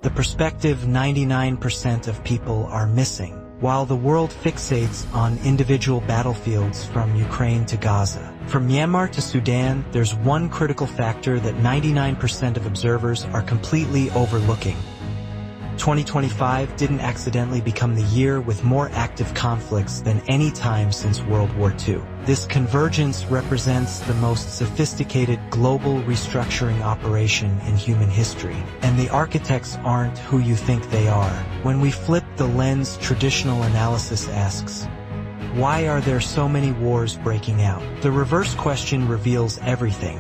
the perspective 99% of people are missing, while the world fixates on individual battlefields from Ukraine to Gaza. From Myanmar to Sudan, there's one critical factor that 99% of observers are completely overlooking. 2025 didn't accidentally become the year with more active conflicts than any time since World War II. This convergence represents the most sophisticated global restructuring operation in human history, and the architects aren't who you think they are. When we flip the lens, traditional analysis asks, why are there so many wars breaking out? The reverse question reveals everything.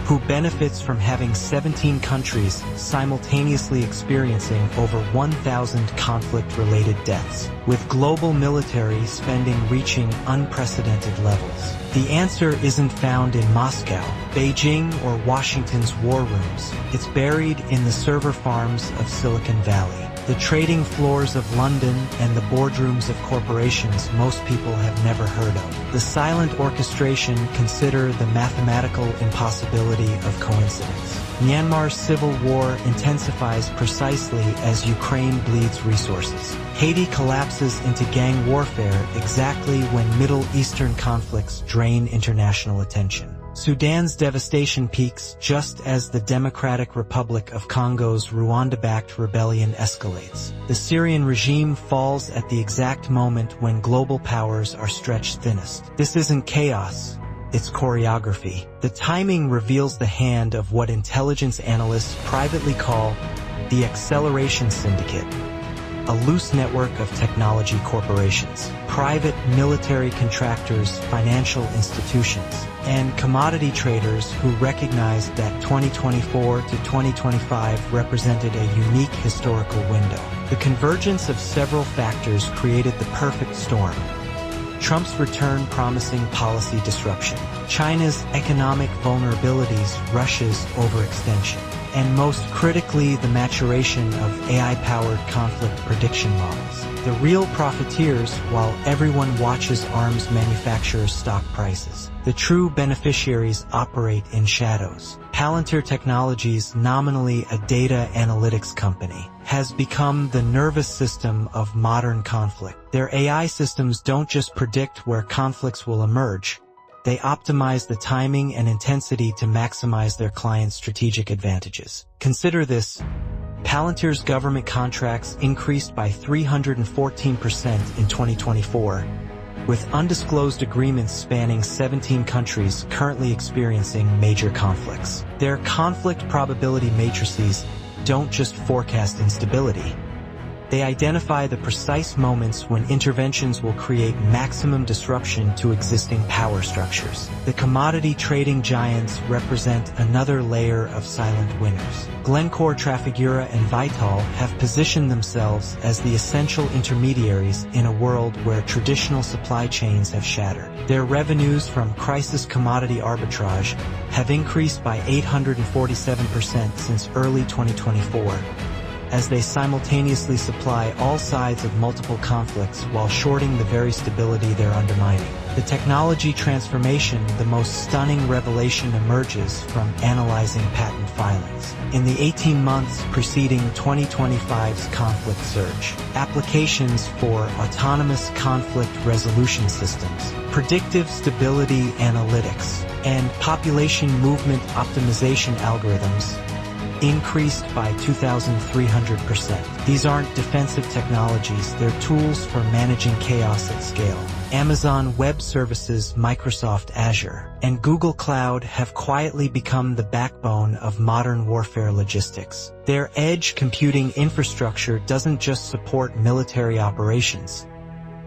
Who benefits from having 17 countries simultaneously experiencing over 1,000 conflict-related deaths, with global military spending reaching unprecedented levels? The answer isn't found in Moscow, Beijing, or Washington's war rooms. It's buried in the server farms of Silicon Valley, the trading floors of London, and the boardrooms of corporations most people have never heard of. The silent orchestration consider the mathematical impossibility of coincidence. Myanmar's civil war intensifies precisely as Ukraine bleeds resources. Haiti collapses into gang warfare exactly when Middle Eastern conflicts drain international attention. Sudan's devastation peaks just as the Democratic Republic of Congo's Rwanda-backed rebellion escalates. The Syrian regime falls at the exact moment when global powers are stretched thinnest. This isn't chaos, it's choreography. The timing reveals the hand of what intelligence analysts privately call the Acceleration Syndicate, a loose network of technology corporations, private military contractors, financial institutions, and commodity traders who recognized that 2024 to 2025 represented a unique historical window. The convergence of several factors created the perfect storm. Trump's return promising policy disruption, China's economic vulnerabilities, Russia's overextension, and most critically, the maturation of AI-powered conflict prediction models. The real profiteers, while everyone watches arms manufacturers' stock prices, the true beneficiaries operate in shadows. Palantir Technologies, nominally a data analytics company, has become the nervous system of modern conflict. Their AI systems don't just predict where conflicts will emerge, they optimize the timing and intensity to maximize their clients' strategic advantages. Consider this. Palantir's government contracts increased by 314% in 2024, with undisclosed agreements spanning 17 countries currently experiencing major conflicts. Their conflict probability matrices don't just forecast instability. They identify the precise moments when interventions will create maximum disruption to existing power structures. The commodity trading giants represent another layer of silent winners. Glencore, Trafigura, and Vitol have positioned themselves as the essential intermediaries in a world where traditional supply chains have shattered. Their revenues from crisis commodity arbitrage have increased by 847% since early 2024. As they simultaneously supply all sides of multiple conflicts while shorting the very stability they're undermining. The technology transformation, the most stunning revelation, emerges from analyzing patent filings. In the 18 months preceding 2025's conflict surge, applications for autonomous conflict resolution systems, predictive stability analytics, and population movement optimization algorithms increased by 2,300%. These aren't defensive technologies, they're tools for managing chaos at scale. Amazon Web Services, Microsoft Azure, and Google Cloud have quietly become the backbone of modern warfare logistics. Their edge computing infrastructure doesn't just support military operations,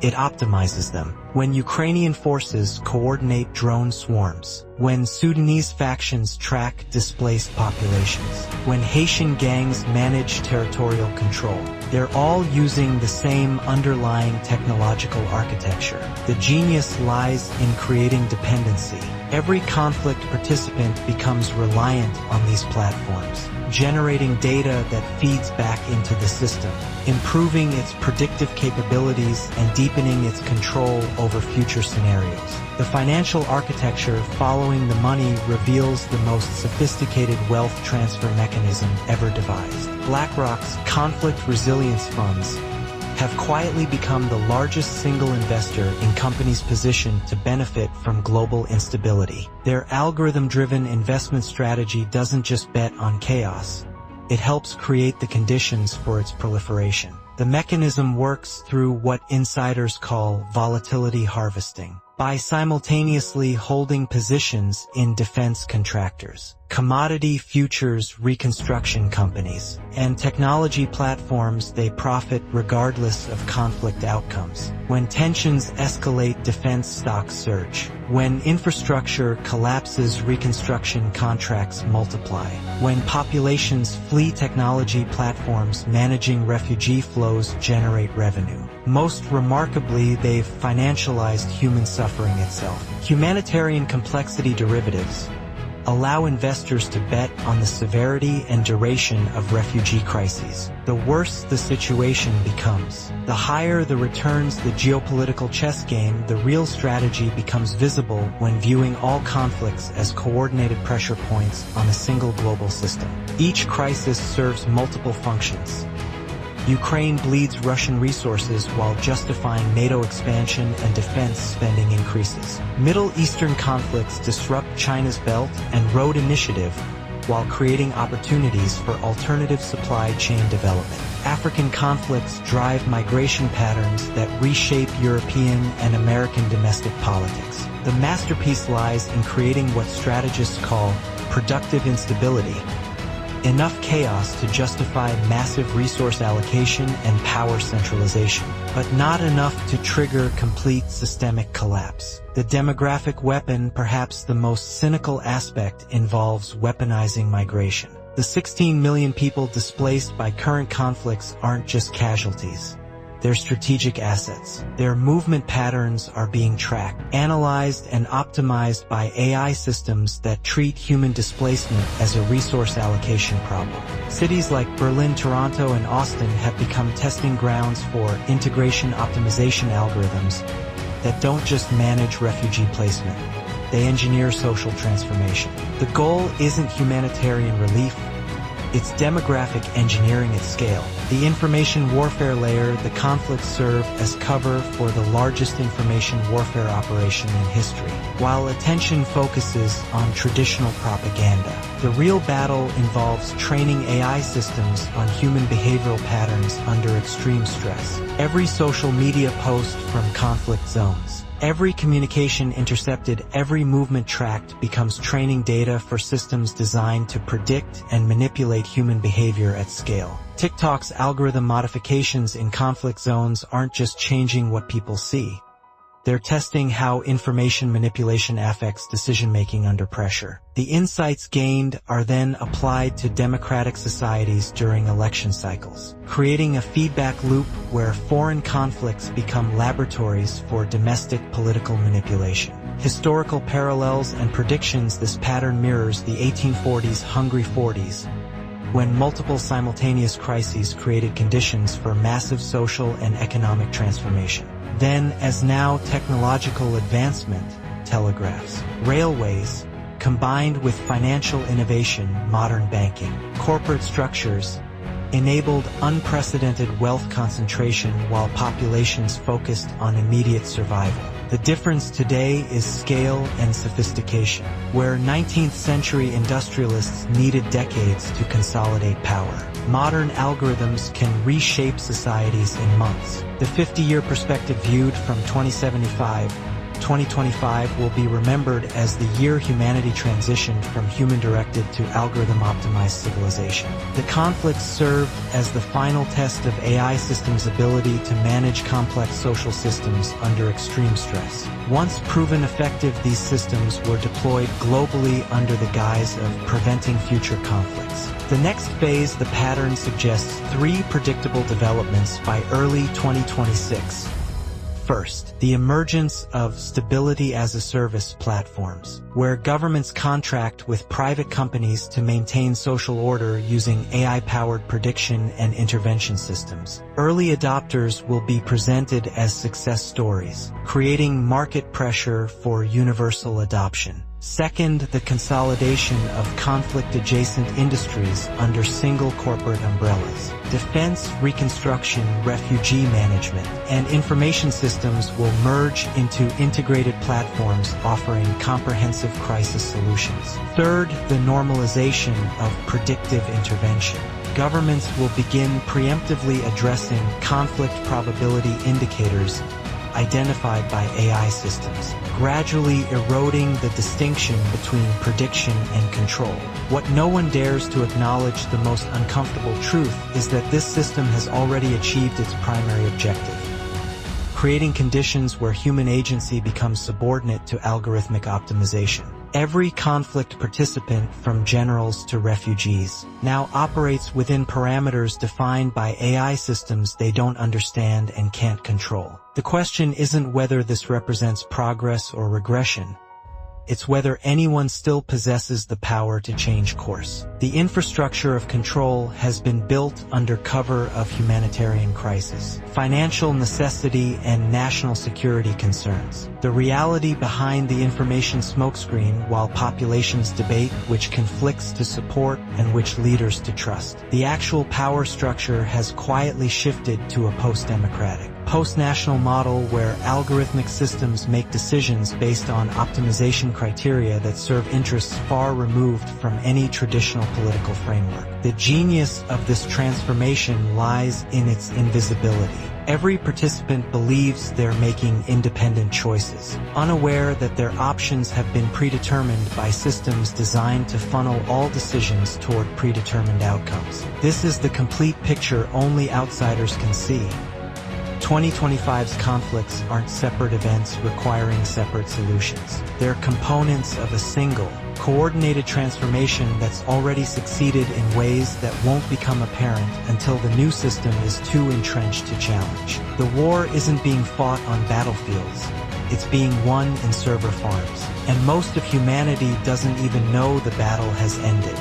it optimizes them. When Ukrainian forces coordinate drone swarms, when Sudanese factions track displaced populations, when Haitian gangs manage territorial control, they're all using the same underlying technological architecture. The genius lies in creating dependency. Every conflict participant becomes reliant on these platforms. generating data that feeds back into the system, improving its predictive capabilities and deepening its control over future scenarios. The financial architecture following the money reveals the most sophisticated wealth transfer mechanism ever devised. BlackRock's conflict resilience funds have quietly become the largest single investor in companies positioned to benefit from global instability. Their algorithm-driven investment strategy doesn't just bet on chaos, it helps create the conditions for its proliferation. The mechanism works through what insiders call volatility harvesting, by simultaneously holding positions in defense contractors, commodity futures reconstruction companies, and technology platforms. They profit regardless of conflict outcomes. When tensions escalate, defense stocks surge. When infrastructure collapses, reconstruction contracts multiply. When populations flee, technology platforms managing refugee flows generate revenue. Most remarkably, they've financialized human suffering itself. Humanitarian complexity derivatives allow investors to bet on the severity and duration of refugee crises. The worse the situation becomes, the higher the returns. The geopolitical chess game, the real strategy, becomes visible when viewing all conflicts as coordinated pressure points on a single global system. Each crisis serves multiple functions. Ukraine bleeds Russian resources while justifying NATO expansion and defense spending increases. Middle Eastern conflicts disrupt China's Belt and Road Initiative while creating opportunities for alternative supply chain development. African conflicts drive migration patterns that reshape European and American domestic politics. The masterpiece lies in creating what strategists call productive instability. Enough chaos to justify massive resource allocation and power centralization, but not enough to trigger complete systemic collapse. The demographic weapon, perhaps the most cynical aspect, involves weaponizing migration. The 16 million people displaced by current conflicts aren't just casualties. They're strategic assets. Their movement patterns are being tracked, analyzed, and optimized by AI systems that treat human displacement as a resource allocation problem. Cities like Berlin, Toronto, and Austin have become testing grounds for integration optimization algorithms that don't just manage refugee placement. They engineer social transformation. The goal isn't humanitarian relief, it's demographic engineering at scale. The information warfare layer, the conflicts serve as cover for the largest information warfare operation in history. While attention focuses on traditional propaganda, the real battle involves training AI systems on human behavioral patterns under extreme stress. Every social media post from conflict zones, every communication intercepted, every movement tracked becomes training data for systems designed to predict and manipulate human behavior at scale. TikTok's algorithm modifications in conflict zones aren't just changing what people see. They're testing how information manipulation affects decision-making under pressure. The insights gained are then applied to democratic societies during election cycles, creating a feedback loop where foreign conflicts become laboratories for domestic political manipulation. Historical parallels and predictions. This pattern mirrors the 1840s Hungry 40s, when multiple simultaneous crises created conditions for massive social and economic transformation. Then, as now, technological advancement, telegraphs, railways, combined with financial innovation, modern banking, corporate structures, enabled unprecedented wealth concentration while populations focused on immediate survival. The difference today is scale and sophistication. Where 19th century industrialists needed decades to consolidate power, modern algorithms can reshape societies in months. The 50-year perspective viewed from 2025 will be remembered as the year humanity transitioned from human-directed to algorithm-optimized civilization. The conflicts served as the final test of AI systems' ability to manage complex social systems under extreme stress. Once proven effective, these systems were deployed globally under the guise of preventing future conflicts. The next phase, the pattern suggests 3 predictable developments by early 2026. First, the emergence of stability-as-a-service platforms, where governments contract with private companies to maintain social order using AI-powered prediction and intervention systems. Early adopters will be presented as success stories, creating market pressure for universal adoption. Second, the consolidation of conflict-adjacent industries under single corporate umbrellas. Defense, reconstruction, refugee management, and information systems will merge into integrated platforms offering comprehensive crisis solutions. Third, the normalization of predictive intervention. Governments will begin preemptively addressing conflict probability indicators identified by AI systems, gradually eroding the distinction between prediction and control. What no one dares to acknowledge, the most uncomfortable truth, is that this system has already achieved its primary objective, creating conditions where human agency becomes subordinate to algorithmic optimization. Every conflict participant, from generals to refugees, now operates within parameters defined by AI systems they don't understand and can't control. The question isn't whether this represents progress or regression. It's whether anyone still possesses the power to change course. The infrastructure of control has been built under cover of humanitarian crisis, financial necessity, and national security concerns. The reality behind the information smokescreen, while populations debate which conflicts to support and which leaders to trust, the actual power structure has quietly shifted to a post-democratic, post-national model where algorithmic systems make decisions based on optimization criteria that serve interests far removed from any traditional political framework. The genius of this transformation lies in its invisibility. Every participant believes they're making independent choices, unaware that their options have been predetermined by systems designed to funnel all decisions toward predetermined outcomes. This is the complete picture only outsiders can see. 2025's conflicts aren't separate events requiring separate solutions. They're components of a single, coordinated transformation that's already succeeded in ways that won't become apparent until the new system is too entrenched to challenge. The war isn't being fought on battlefields. It's being won in server farms. And most of humanity doesn't even know the battle has ended.